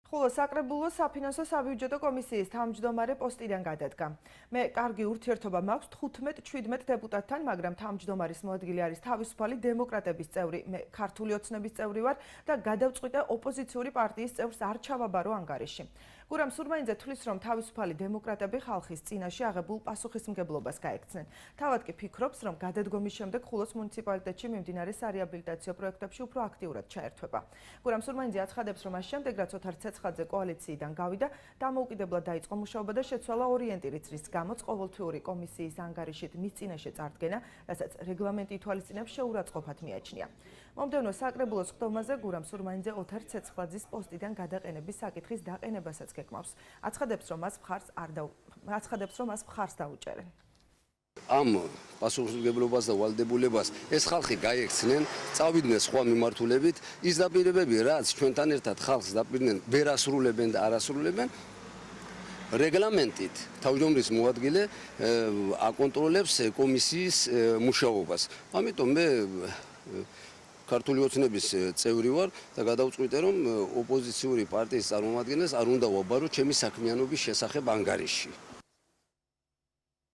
ხოლო საკრებულოს საფინანსო საბიუჯეტო კომისიის თავმჯდომარე პოსტიდან გადადგა. მე კარგი ურთიერთობა მაქვს 15-17 დეპუტატთან, მაგრამ თავმჯდომარის მოადგილე არის თავისუფალი დემოკრატების წევრი. მე ქართული ოცნების წევრი ვარ და გადავწყვიტე ოპოზიციური პარტიის წევრს არ ჩავაბარო ანგარიში. გურამ სურმაინძე თვლის, რომ თავისუფალი დემოკრატები ხალხის წინაშე აღებულ პასუხისმგებლობას გაექცნენ. თავად კი ფიქრობს, რომ გადადგომის შემდეგ ხულოს მუნიციპალიტეტში მიმდინარე სარეაბილიტაციო პროექტებში უფრო აქტიურად ჩაერთვება. გურამ სურმაინძე აცხადებს, რომ მას შემდეგ, რაც ოთარ ცეცხლაძე კოალიციიდან გავიდა, დამოუკიდებლად დაიწყო მუშაობა და შეცვალა ორიენტირიც, რის გამოც ყოველთვიური კომისიის ანგარიშით მის წინაშე წარდგენა, რასაც რეგლამენტი ითვალისწინებს, შეურაცხყოფად მიაჩნია. მომდევნო საკრებულოს ხდომაზე გურამ სურმაინძე ოთარ ცეცხლაძის პოსტიდან გადაყენების საკითხის დაყენებასაც გეკმავს. აცხადებს, რომ მას მხარს დაუჭერენ. ამ პასუხისმგებლობას და ვალდებულებას ეს ხალხი გაექცნენ, წავიდნენ სხვა მიმართულებით, ის დაპირებები, რაც ჩვენთან ერთად ხალხს დაპირდნენ, ვერ ასრულებენ და არ ასრულებენ. რეგლამენტით თავმჯდომარის მოადგილე აკონტროლებს კომისიის მუშაობას. ამიტომ მე ქართული ოცნების წევრი ვარ და გადავწყვიტე, რომ ოპოზიციური პარტიის წარმომადგენელს არ უნდა ვაბარო ჩემი საქმიანობის შესახებ ანგარიში.